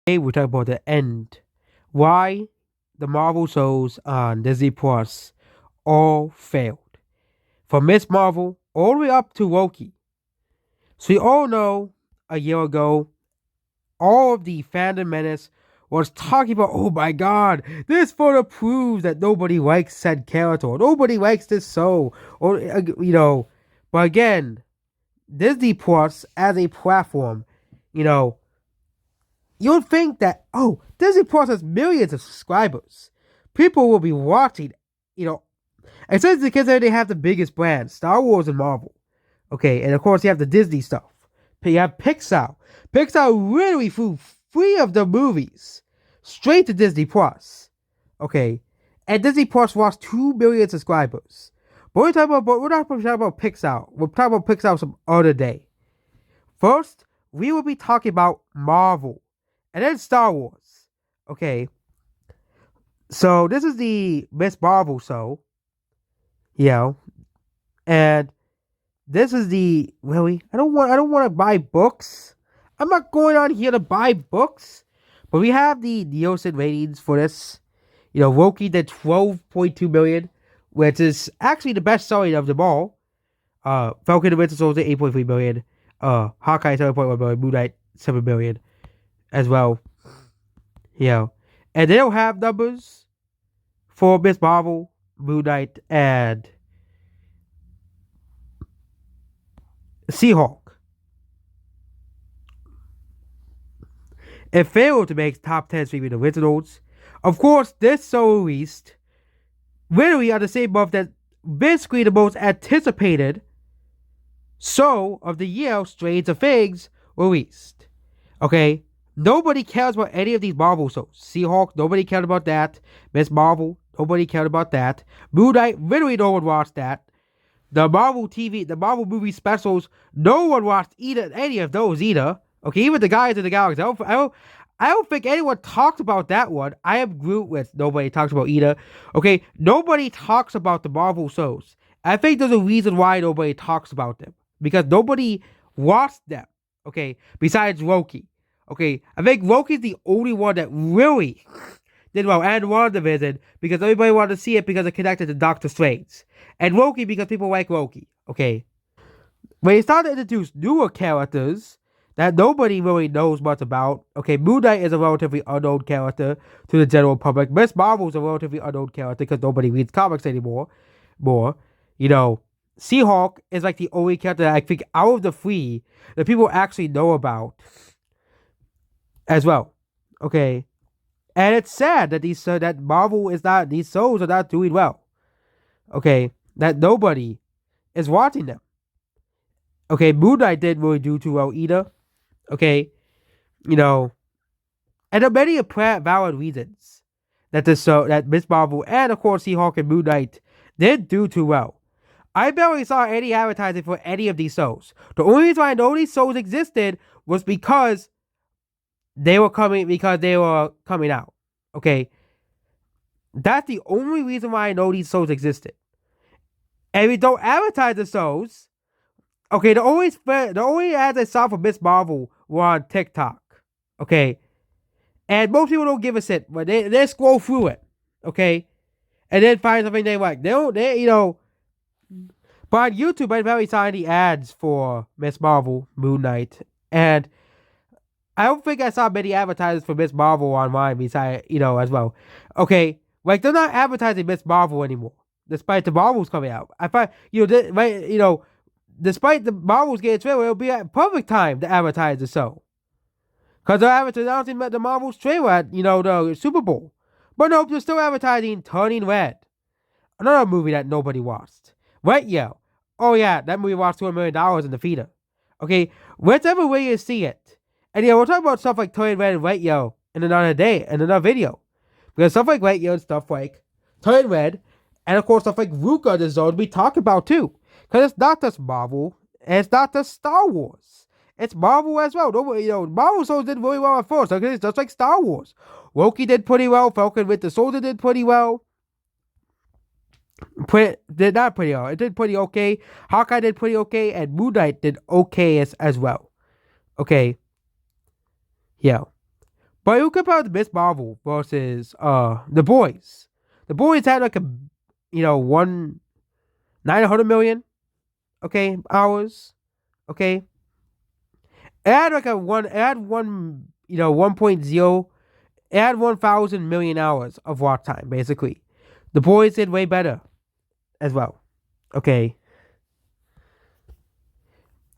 Today we talk about the end. Why the Marvel shows on Disney Plus all failed. From Miss Marvel all the way up to Loki. So we all know a year ago, all of the fandom menace was talking about, oh my god, this photo proves that nobody likes said character, or nobody likes this show, or. But again, Disney Plus as a platform, you know, you'll think that, oh, Disney Plus has millions of subscribers. People will be watching, you know, especially because they have the biggest brands, Star Wars and Marvel. Okay, and of course you have the Disney stuff. You have Pixar. Pixar literally flew three of the movies straight to Disney Plus. Okay, and Disney Plus lost 2 million subscribers. But we're not talking about Pixar. We're talking about Pixar some other day. First, we will be talking about Marvel, and then Star Wars. Okay, so this is the Miss Marvel show, you know, and this is the really. I don't want to buy books. I'm not going on here to buy books, but we have the Nielsen ratings for this. Loki did 12.2 million, which is actually the best selling of them all. Falcon and Winter Soldier 8.3 million. Hawkeye 7.1 million. Moon Knight 7 million as well. And they don't have numbers for Miss Marvel, Moon Knight, and She-Hulk. It failed to make top 10 streaming originals. Of course, this show released literally on the same month that basically the most anticipated show of the year, Stranger Things, released. Okay? Nobody cares about any of these Marvel shows. She-Hulk, nobody cared about that. Miss Marvel, nobody cared about that. Moon Knight, literally no one watched that. The Marvel movie specials, no one watched any of those either. Okay, even the Guardians of the Galaxy. I don't think anyone talks about that one. I am Groot with nobody talks about either. Okay, nobody talks about the Marvel shows. I think there's a reason why nobody talks about them. Because nobody watched them. Okay, besides Loki. Okay, I think Loki's the only one that really did well, and WandaVision, because everybody wanted to see it because it connected to Doctor Strange. And Loki because people like Loki. Okay. When they started to introduce newer characters that nobody really knows much about. Okay, Moon Knight is a relatively unknown character to the general public. Miss Marvel is a relatively unknown character because nobody reads comics anymore. She-Hulk is like the only character that I think out of the three that people actually know about as well. Okay. And it's sad that these shows are not doing well. Okay, that nobody is watching them. Okay, Moon Knight didn't really do too well either. Okay, and there are many valid reasons that that Miss Marvel and of course She-Hulk and Moon Knight didn't do too well. I barely saw any advertising for any of these shows. The only reason I know these shows existed was because they were coming out. Okay, that's the only reason why I know these shows existed. And we don't advertise the shows. Okay, the only ads I saw for Miss Marvel were on TikTok. Okay, and most people don't give a shit, but they scroll through it. Okay, and then find something they like. But on YouTube, I barely saw any ads for Miss Marvel, Moon Knight, and I don't think I saw many advertisers for Miss Marvel online besides, as well. Okay, like they're not advertising Miss Marvel anymore, despite the Marvels coming out. I find, despite the Marvels getting trailer, it'll be a perfect time to advertise the show. Because they're announcing the Marvels trailer at, the Super Bowl. But nope, they're still advertising Turning Red. Another movie that nobody watched. Lightyear. Oh yeah, that movie lost $200 million in the theater. Okay, whichever way you see it. And we'll talk about stuff like Turning Red and Lightyear in another day, in another video. Because stuff like Lightyear and stuff like Turning Red, and of course stuff like Ruka the Zone we talk about too. Because it's not just Marvel, and it's not just Star Wars. It's Marvel as well. Marvel shows did really well at first. Okay, it's just like Star Wars. Loki did pretty well. Falcon with the Soldier did pretty well. Did not pretty well. It did pretty okay. Hawkeye did pretty okay, and Moon Knight did okay as well. Okay. Yeah. But you compare the Miss Marvel versus The Boys. The Boys had like a, you know, 900 million, okay, hours, okay. It had like a one. It had one, 1.0. It had 1,000 million hours of watch time, basically. The Boys did way better as well, okay.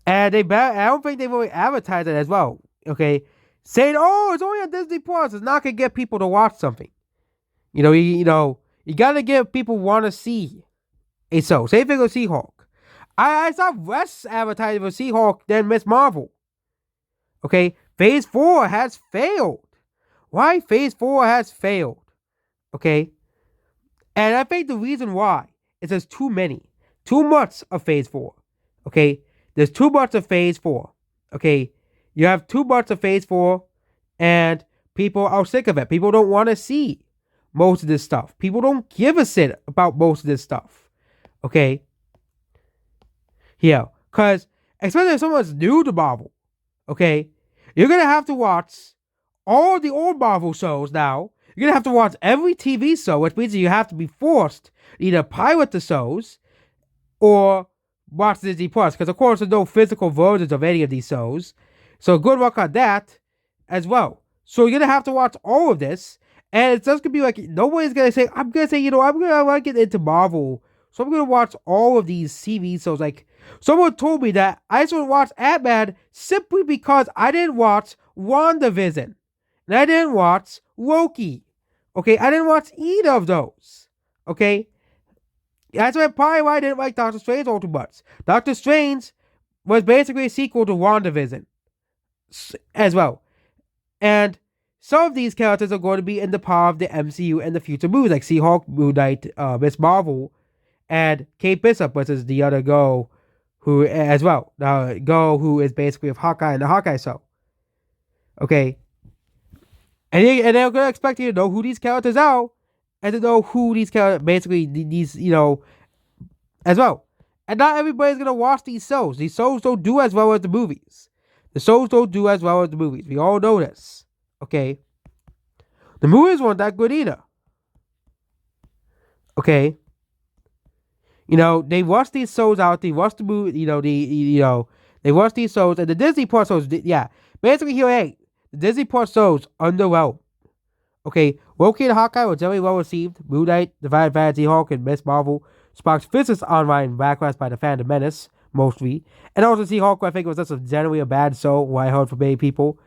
And I don't think they really advertised it as well, okay. Saying, "Oh, it's only on Disney Plus," it's not gonna get people to watch something. You gotta get people want to see a show. Same thing with She-Hulk. I saw less advertising for She-Hulk than Miss Marvel. Okay, Phase 4 has failed. Why Phase 4 has failed? Okay, and I think the reason why is there's too much of Phase 4. Okay, there's too much of Phase 4. Okay, you have too much of Phase 4, and people are sick of it. People don't want to see most of this stuff. People don't give a shit about most of this stuff. Okay, yeah, because especially if someone's new to Marvel, okay, you're gonna have to watch all the old Marvel shows now. You're gonna have to watch every TV show, which means you have to be forced to either pilot the shows or watch Disney Plus. Because of course there's no physical versions of any of these shows. So good luck on that as well. So you're gonna have to watch all of this, and it's just gonna be like nobody's gonna say, I'm gonna say, I want to get into Marvel, so I'm gonna watch all of these TV shows. Like someone told me that I just want to watch Ant-Man simply because I didn't watch WandaVision. And I didn't watch Loki. Okay, I didn't watch either of those. Okay, that's probably why I didn't like Doctor Strange all too much. Doctor Strange was basically a sequel to WandaVision as well. And some of these characters are going to be in the part of the MCU in the future movies, like She-Hulk, Moon Knight, Miss Marvel, and Kate Bishop, which is the other girl who, as well, the girl who is basically of Hawkeye in the Hawkeye show. Okay, and they're gonna expect you to know who these characters are, and to know who these characters, basically these, as well. And not everybody's gonna watch these shows. These shows don't do as well as the movies. The shows don't do as well as the movies. We all know this. Okay. The movies weren't that good either. Okay. They watch these shows out. They watch the movie. They watch these shows, and the Disney Plus shows. Yeah, basically here, hey, the Disney Plus shows underwhelmed. Okay, Loki and Hawkeye were generally well received. Moon Knight, Divine Fantasy Hulk, and Miss Marvel sparked vicious online backlash by the Phantom Menace, mostly. And also She-Hulk, I think, was just generally a bad show, what I heard from many people.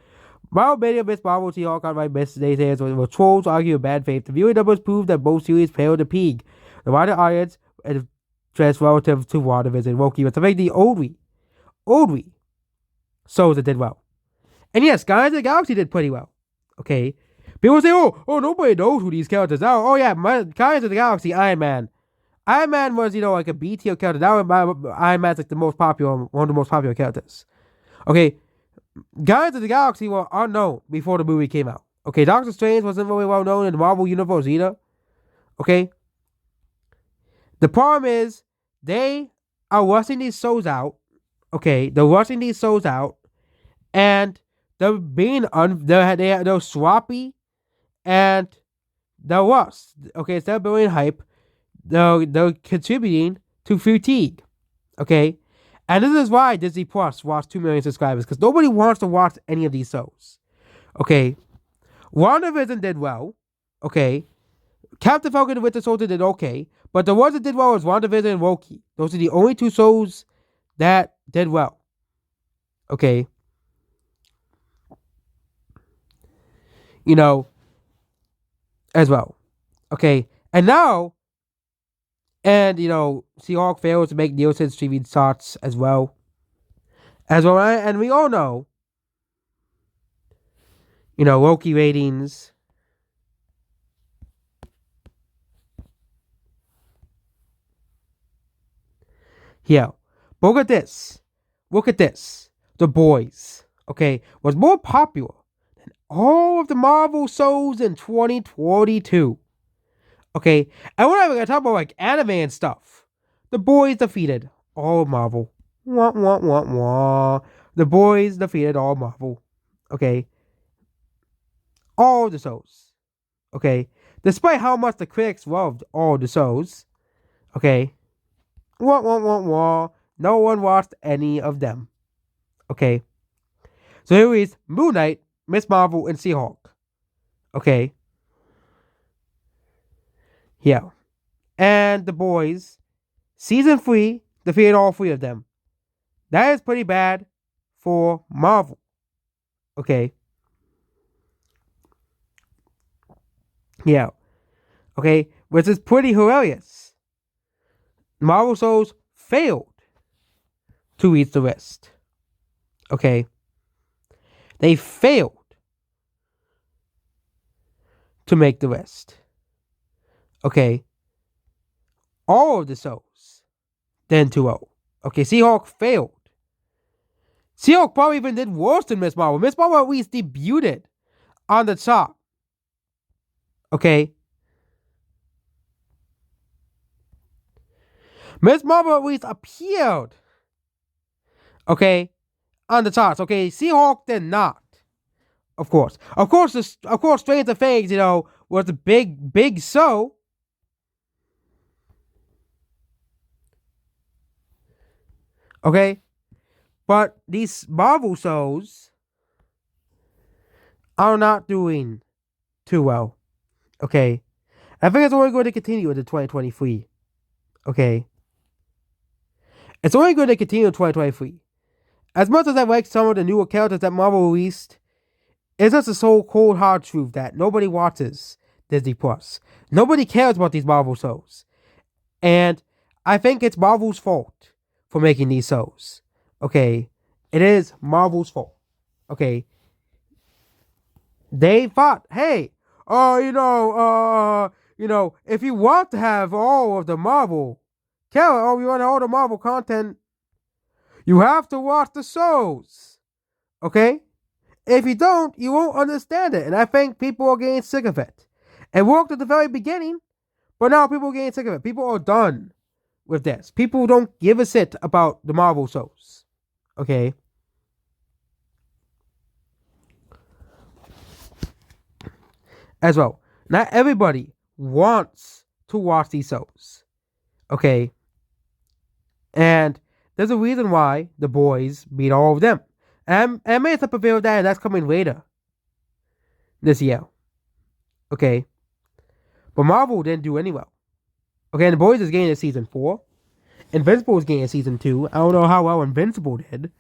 While many of Miss Marvel She-Hulk online missed today's hands were trolls arguing in bad faith, the viewing numbers proved that both series failed to peak. The wider audience and interest relative to WandaVision and Loki was I think the only shows that did well. And yes, Guardians of the Galaxy did pretty well. Okay. People say, oh, nobody knows who these characters are. Oh, yeah, Guardians of the Galaxy, Iron Man. Iron Man was, like a B tier character. Now Iron Man's like one of the most popular characters. Okay. Guardians of the Galaxy were unknown before the movie came out. Okay. Doctor Strange wasn't really well known in the Marvel Universe either. Okay. The problem is, they are rushing these shows out. Okay. They're rushing these shows out. And they're being, they're sloppy. And they're rust. Okay, instead of building hype, they're contributing to fatigue. Okay, and this is why Disney Plus lost 2 million subscribers, because nobody wants to watch any of these shows. Okay, WandaVision did well. Okay, Captain Falcon and the Winter Soldier did okay, but the ones that did well was WandaVision and Loki. Those are the only two shows that did well. Okay, as well. Okay, and now, She-Hulk fails to make Nielsen streaming charts as well. And we all know, Loki ratings. Yeah, but look at this. The Boys, okay, was more popular than all of the Marvel shows in 2022. Okay, and we're not even gonna talk about like anime and stuff. The Boys defeated all of Marvel. Wah, wah, wah, wah. The Boys defeated all of Marvel. Okay. All the shows. Okay? Despite how much the critics loved all the shows. Okay? Wah, wah, wah, wah. No one watched any of them. Okay? So here is Moon Knight, Miss Marvel, and She-Hulk. Okay? Yeah. And The Boys, Season 3, defeated all three of them. That is pretty bad for Marvel. Okay? Yeah. Okay? Which is pretty hilarious. Marvel shows failed to reach the rest. Okay? They failed to make the rest. Okay? All of the shows didn't do well. Okay, She-Hulk failed. She-Hulk probably even did worse than Miss Marvel. Miss Marvel at least debuted on the top. Okay? Miss Marvel at least appeared. Okay? On the charts. Okay? She-Hulk did not. Of course. Of course, Stranger Things, was a big show. Okay? But these Marvel shows are not doing too well. Okay? I think it's only going to continue into 2023. Okay? It's only going to continue in 2023. As much as I like some of the newer characters that Marvel released, it's just a so cold hard truth that nobody watches Disney Plus. Nobody cares about these Marvel shows. And I think it's Marvel's fault for making these shows. Okay? It is Marvel's fault. Okay? They thought, hey, if you want to have all of the Marvel you want all the Marvel content, you have to watch the shows. Okay? If you don't, you won't understand it. And I think people are getting sick of it. It worked at the very beginning, but now people are getting sick of it. People are done with this. People don't give a shit about the Marvel shows. Okay? As well, not everybody wants to watch these shows. Okay? And there's a reason why The Boys beat all of them. And I made up a video of that, and that's coming later this year. Okay? But Marvel didn't do any well. Okay, and The Boys is getting a season 4. Invincible is getting a season 2. I don't know how well Invincible did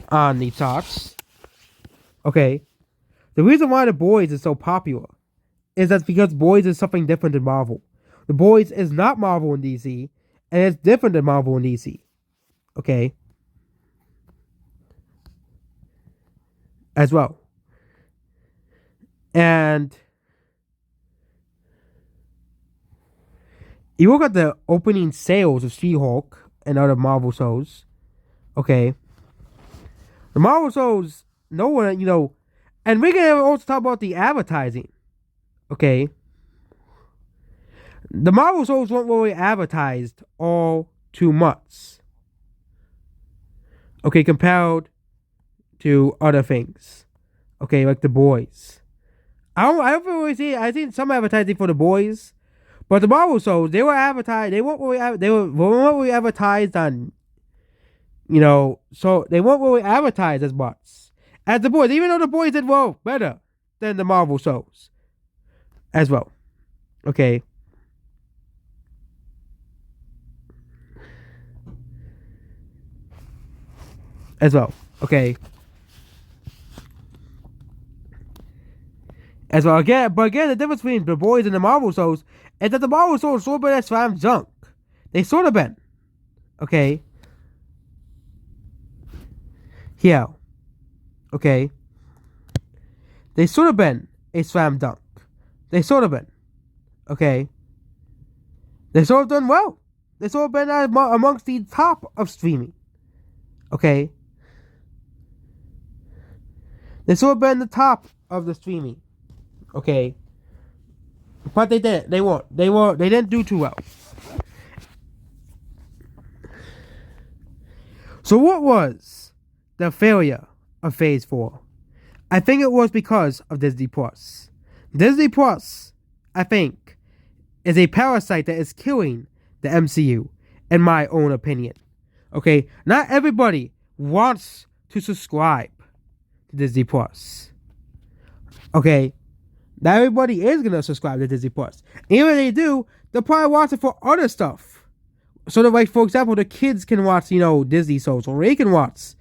on the charts. Okay? The reason why The Boys is so popular is that because Boys is something different than Marvel. The Boys is not Marvel and DC, and it's different than Marvel and DC. Okay? As well. And you look at the opening sales of She-Hulk and other Marvel shows. Okay? The Marvel shows, no one, and we can also talk about the advertising. Okay? The Marvel shows weren't really advertised all too much. Okay, compared to other things. Okay, like The Boys. I don't really see. I seen some advertising for The Boys, but the Marvel shows they were advertised. They weren't really advertised on. So they weren't really advertised as much as The Boys, even though The Boys did well better than the Marvel shows as well. Okay. As well. Okay. As well, but again, the difference between The Boys and the Marvel shows is that the Marvel shows sort of been slam junk. They sort of been. Okay. Yeah. Okay. They sort of been a slam dunk. They sort of been. Okay. They sort of done well. They sort of been amongst the top of streaming. Okay. They sort of been the top of the streaming. Okay. But they didn't. They didn't do too well. So what was the failure of Phase 4? I think it was because of Disney Plus. Disney Plus, I think, is a parasite that is killing the MCU, in my own opinion. Okay, not everybody wants to subscribe to Disney Plus. Okay, not everybody is gonna subscribe to Disney Plus. Even if they do, they'll probably watch it for other stuff. So that, like, for example, the kids can watch, Disney shows, or they can watch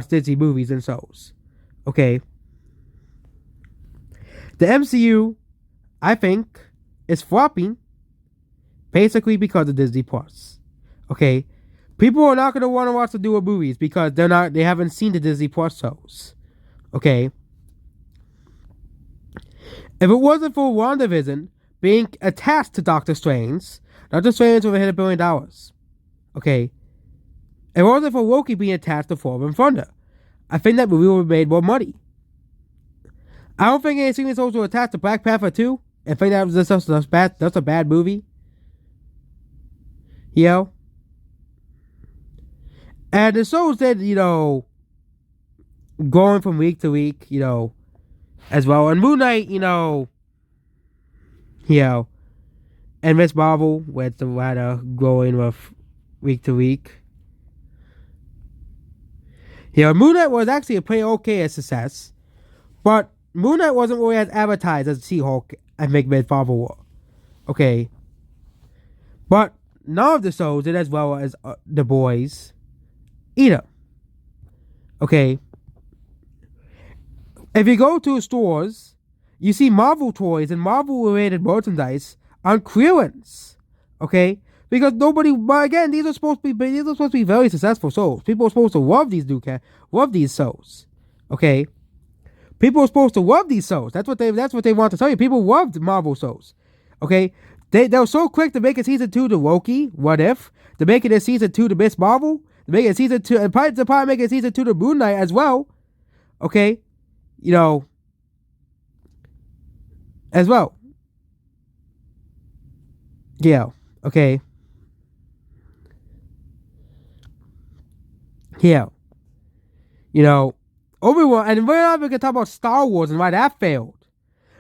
Disney movies and shows. Okay. The MCU, I think, is flopping basically because of Disney Plus. Okay. People are not gonna want to watch the newer movies because they haven't seen the Disney Plus shows. Okay. If it wasn't for WandaVision being attached to Doctor Strange would have hit $1 billion. Okay. If it wasn't for Loki being attached to Thor and Thunder, I think that movie would have made more money. I don't think any streaming shows will attach to Black Panther 2 and think that's a bad movie. And the shows that, going from week to week, as well. And Moon Knight, and Miss Marvel, with the latter going with week to week. Moon Knight was actually a pretty okay success, but Moon Knight wasn't really as advertised as She-Hulk and Miss Marvel were. Okay. But none of the shows did as well as The Boys either. Okay. If you go to stores, you see Marvel toys and Marvel-related merchandise on clearance. Okay? Because but again, these are supposed to be very successful shows. People are supposed to love these shows. Okay? People are supposed to love these shows. That's what they want to tell you. People loved Marvel shows. Okay? They were so quick to make a season 2 to Loki, What If, to make it a season 2 to Miss Marvel, to make it a season 2, and probably make it a season 2 to Moon Knight as well. Okay? As well. Yeah. Okay. Yeah. Obi-Wan, and we're not even going to talk about Star Wars and why that failed.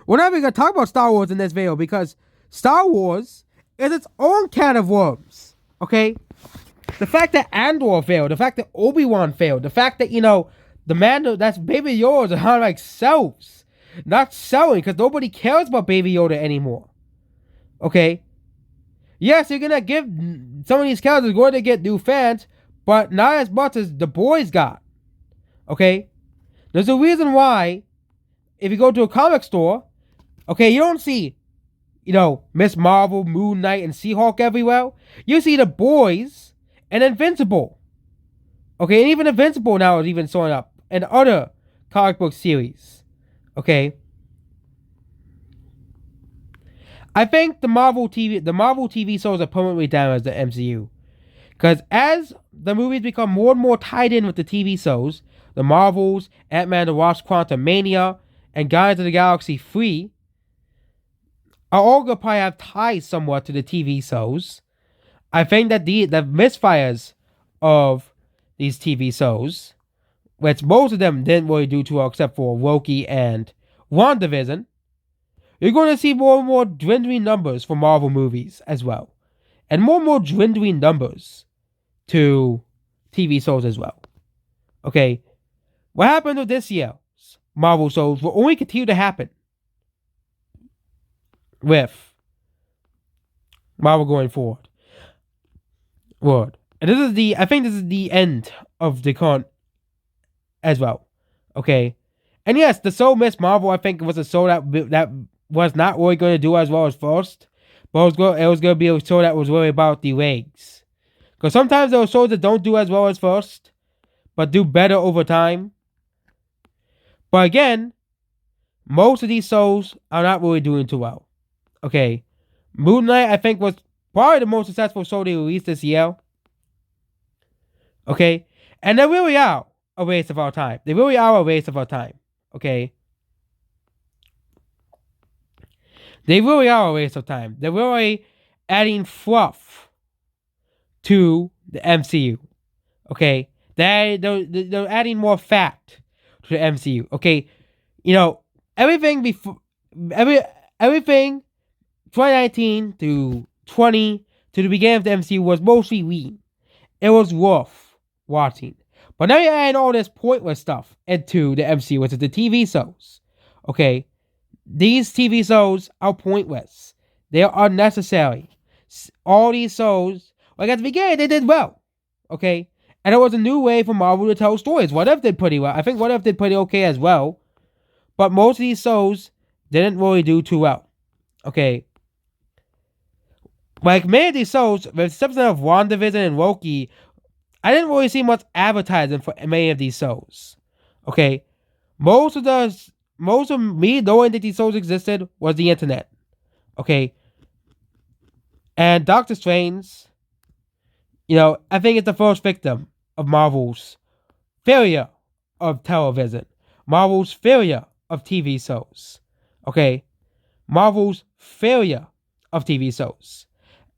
We're not even going to talk about Star Wars in this video because Star Wars is its own can of worms. Okay? The fact that Andor failed, the fact that Obi-Wan failed, the fact that, the man that's Baby Yoda is how like sells. Not selling because nobody cares about Baby Yoda anymore. Okay? Yes, you're going to give some of these characters going to get new fans, but not as much as the boys got. Okay? There's a reason why, if you go to a comic store, okay, you don't see, Miss Marvel, Moon Knight, and She-Hulk everywhere. You see the boys and Invincible. Okay, and even Invincible now is even showing up in other comic book series. Okay? I think the Marvel TV shows are permanently damaged the MCU. Because as the movies become more and more tied in with the TV shows, the Marvels, Ant-Man and the Wasp, Quantumania, and Guardians of the Galaxy 3 are all going to probably have ties somewhat to the TV shows. I think that the misfires of these TV shows, which most of them didn't really do too well except for Loki and WandaVision, you're going to see more and more dwindling numbers for Marvel movies as well. And more dwindling numbers to TV shows as well. Okay? What happened with this year's Marvel shows will only continue to happen with Marvel going forward. And I think this is the end of the current as well. Okay? And yes, the show Miss Marvel, I think, was a show that was not really going to do as well as first. But it was going to be a show that was really about the legs. Because sometimes there are shows that don't do as well as first, but do better over time. But again, most of these shows are not really doing too well. Okay. Moon Knight, I think, was probably the most successful show they released this year. Okay. And they really are a waste of our time. Okay. They really are a waste of time. They're really adding fluff to the MCU. Okay. They're adding more fat to the MCU. Okay. You know, everything before everything 2019 to the beginning of the MCU was mostly lean. It was rough watching. But now you're adding all this pointless stuff into the MCU, which is the TV shows. Okay? These TV shows are pointless. They are unnecessary. All these shows, like at the beginning, they did well. Okay? And it was a new way for Marvel to tell stories. What If did pretty well. I think What If did pretty okay as well. But most of these shows didn't really do too well. Okay? Like many of these shows, with the exception of WandaVision and Loki, I didn't really see much advertising for many of these shows. Okay? Most of me knowing that these shows existed was the internet. Okay? And Doctor Strange, I think it's the first victim of Marvel's failure of television. Marvel's failure of TV shows. Okay? Marvel's failure of TV shows.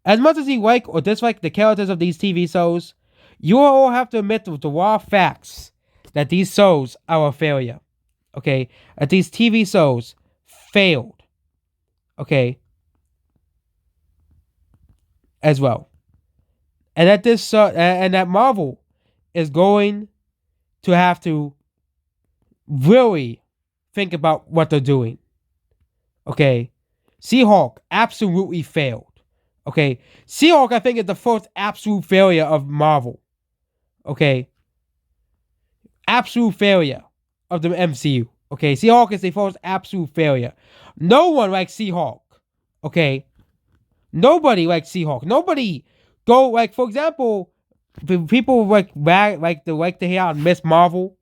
As much as you like or dislike the characters of these TV shows, you all have to admit the raw facts that these shows are a failure. Okay? That these TV shows failed. Okay? As well. And that Marvel is going to have to really think about what they're doing. Okay? She-Hulk absolutely failed. Okay? She-Hulk, I think, is the first absolute failure of Marvel. Okay? Absolute failure of the MCU. Okay? She-Hulk is the first absolute failure. No one likes She-Hulk. Okay? Nobody likes She-Hulk. Nobody for example, people like to hear on Miss Marvel.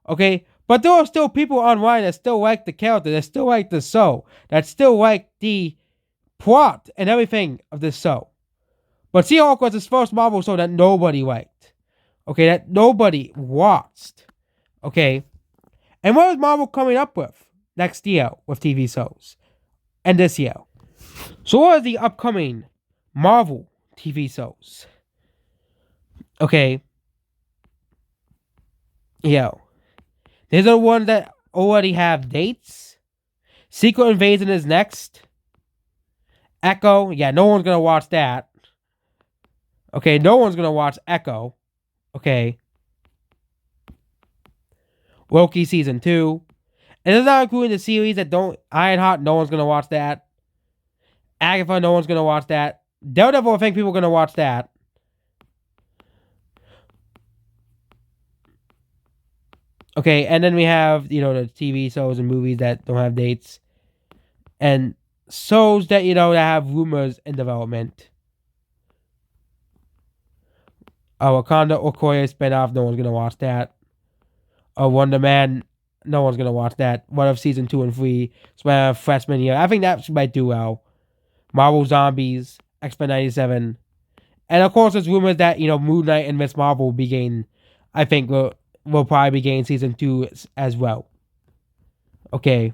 Okay? But there are still people online that still like the character, that still like the show, that still like the plot and everything of this show. But She-Hulk was his first Marvel show that nobody liked. Okay, that nobody watched. Okay? And what is Marvel coming up with next year with TV shows? And this year? So what are the upcoming Marvel TV shows? Okay. These are the ones that already have dates. Secret Invasion is next. Echo, no one's gonna watch that. Okay, no one's gonna watch Echo. Okay. Loki Season 2. And this is not including the series that don't... Ironheart, no one's gonna watch that. Agatha, no one's gonna watch that. Daredevil, I think people are gonna watch that. Okay, and then we have, the TV shows and movies that don't have dates. And shows that, that have rumors in development. Wakanda Okoye spinoff, no one's gonna watch that. Wonder Man, no one's gonna watch that. What If Season 2 and 3, Spider-Man freshman year. I think that might do well. Marvel Zombies, X-Men 97. And of course, there's rumors that, Moon Knight and Miss Marvel will begin, I think, will probably begin Season 2 as well. Okay.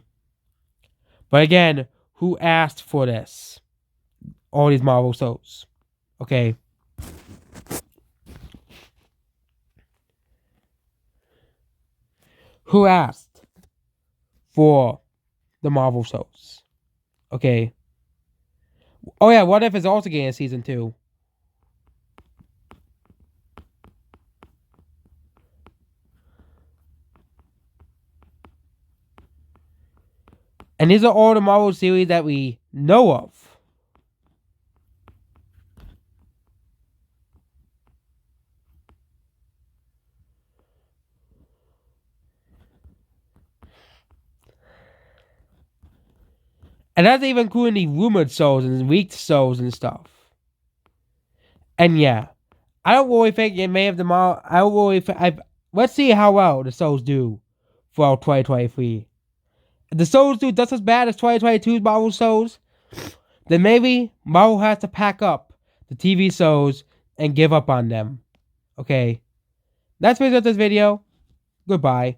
But again, who asked for this? All these Marvel shows. Okay. Who asked for the Marvel shows? Okay. Oh yeah, What If is also getting a Season 2. And these are all the Marvel series that we know of. And that's even including the rumored shows and leaked shows and stuff. And I don't really think it may have the Marvel. I don't really. Let's see how well the shows do for 2023. If the shows do just as bad as 2022's Marvel shows, then maybe Marvel has to pack up the TV shows and give up on them. Okay. That's it for this video. Goodbye.